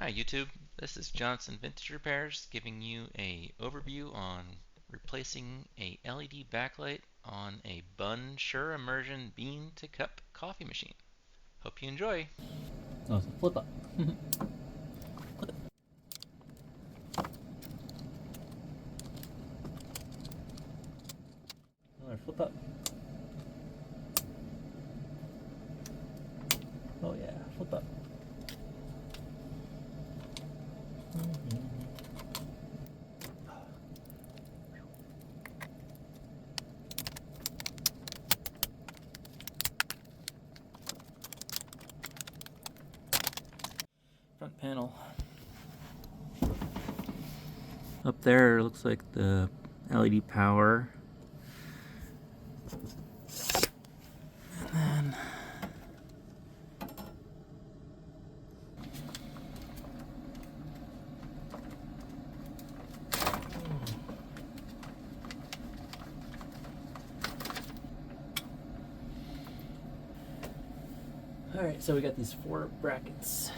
Hi YouTube, this is Johnson Vintage Repairs giving you a overview on replacing a LED backlight on a BUNN Sure Immersion bean to cup coffee machine. Hope you enjoy. Oh, so flip up. Another flip up. Oh yeah, flip up. Front panel. Up there looks like the LED power. And then alright, so we got these 4 brackets.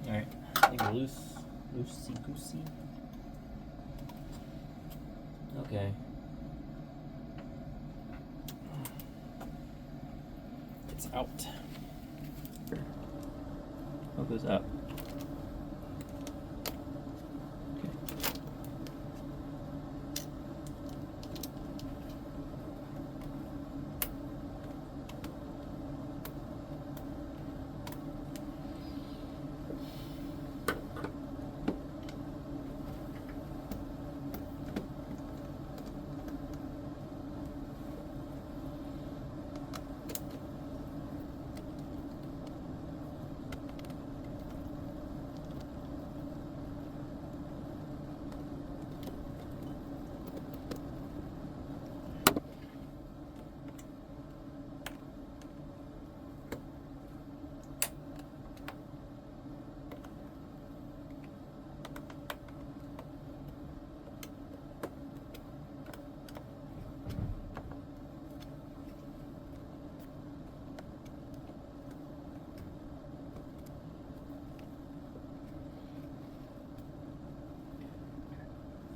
Alright, I think loosey goosey. Okay. It's out. What goes up? Okay.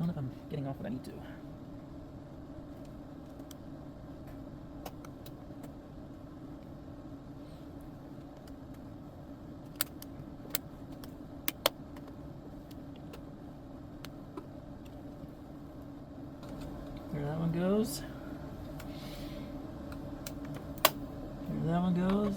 I don't know if I'm getting off what I need to. There that one goes. There that one goes.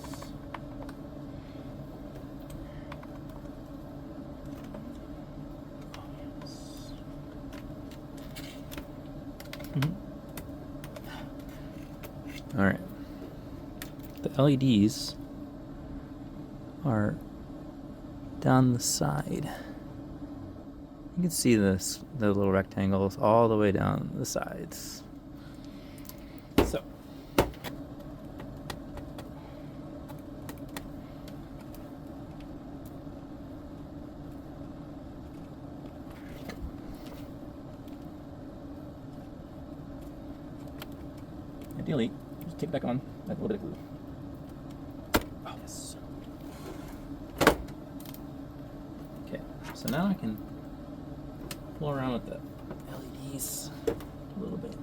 All right. The LEDs are down the side. You can see the little rectangles all the way down the sides. So ideally, just tape it back on with a little bit of glue. Oh, yes. Okay, so now I can pull around with the LEDs a little bit.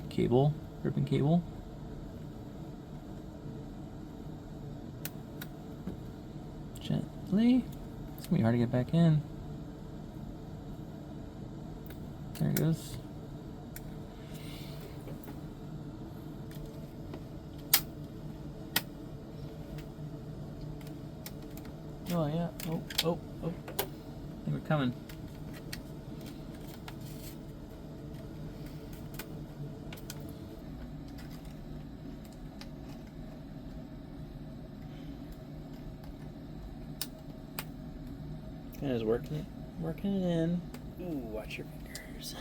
Cable, ribbon cable. Gently. It's gonna be hard to get back in. There it goes. Oh yeah. Oh, oh, oh. I think we're coming. Kind of working it in. Ooh, watch your fingers.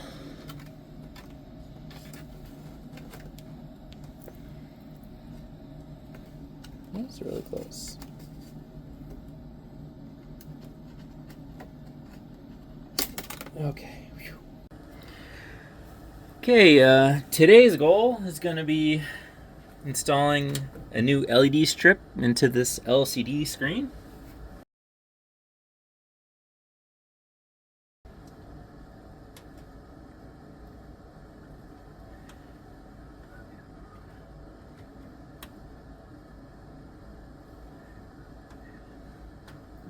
That's really close. Okay. Whew. Okay, today's goal is going to be installing a new LED strip into this LCD screen.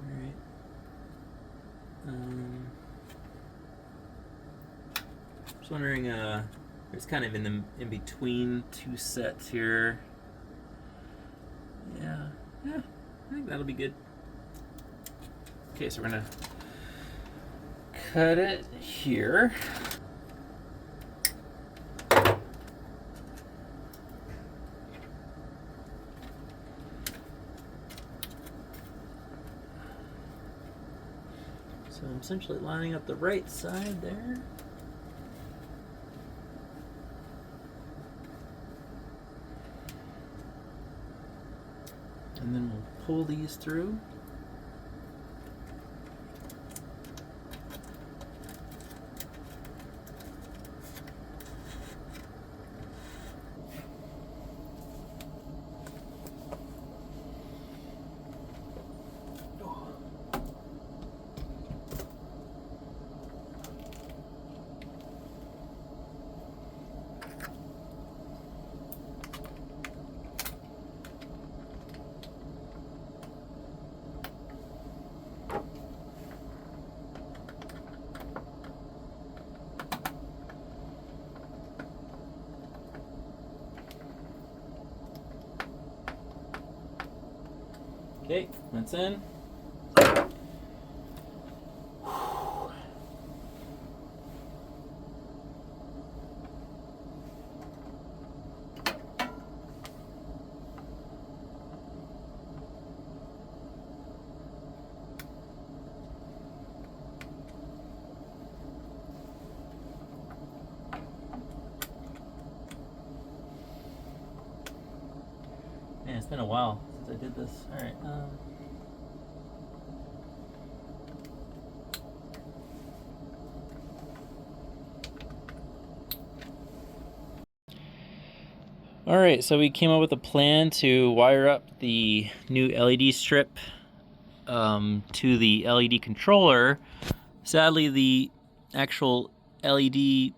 Alright. Just wondering, it's kind of in between two sets here. Yeah, I think that'll be good. Okay, so we're gonna cut it here. So I'm essentially lining up the right side there. And then we'll pull these through. Okay, that's in. Man, it's been a while since I did this. All right. All right, so we came up with a plan to wire up the new LED strip to the LED controller. Sadly, the actual LED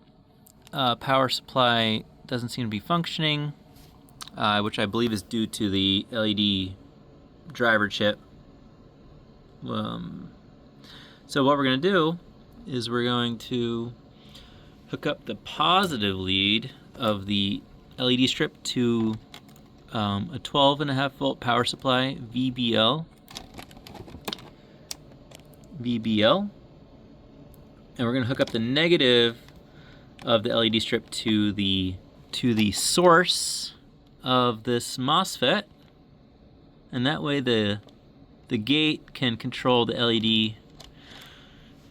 power supply doesn't seem to be functioning, which I believe is due to the LED driver chip. So what we're going to do is we're going to hook up the positive lead of the LED strip to a 12.5 volt power supply VBL, and we're going to hook up the negative of the LED strip to the source of this MOSFET, and that way the gate can control the LED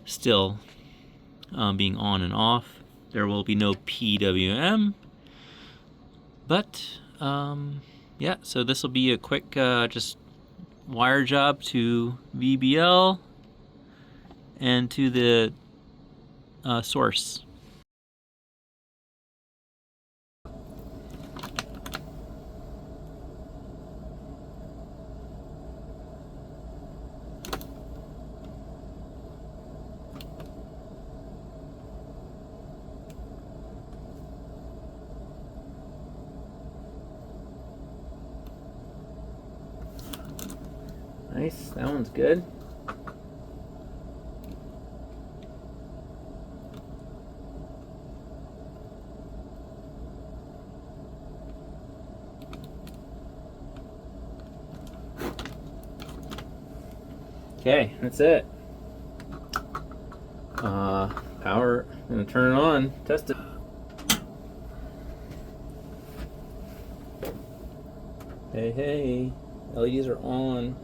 still being on and off. There will be no PWM, but yeah, so this will be a quick just wire job to VBL and to the source. Nice, that one's good. Okay, that's it. Power, I'm gonna turn it on, test it. Hey, hey, LEDs are on.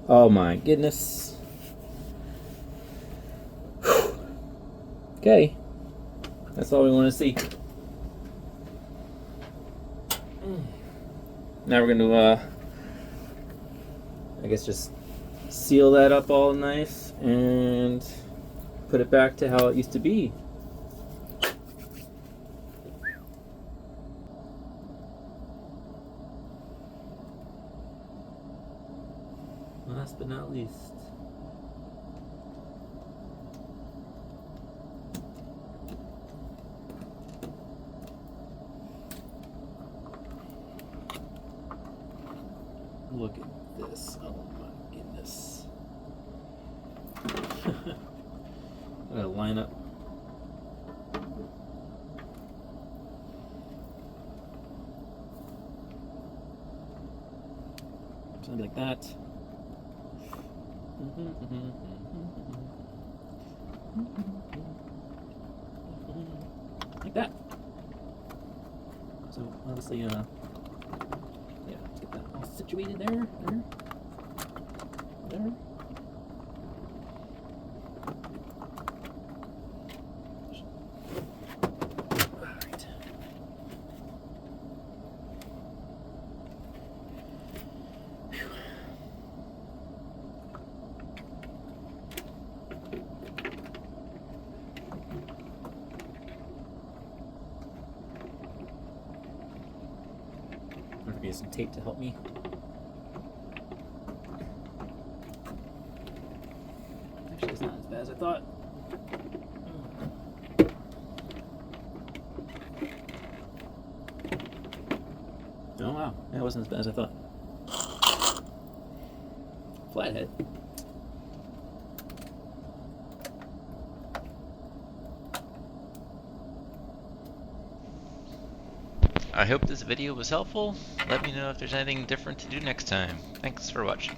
Oh my goodness. Okay, that's all we want to see. Now we're gonna, I guess, just seal that up all nice and put it back to how it used to be. Last but not least. Look at this. Oh my goodness. I gotta line up. Something like that. Like that. So obviously, yeah, let's get that all situated there. Alright. I'm gonna get some tape to help me. Actually, it's not as bad as I thought. Oh wow, that wasn't as bad as I thought. Flathead. I hope this video was helpful. Let me know if there's anything different to do next time. Thanks for watching.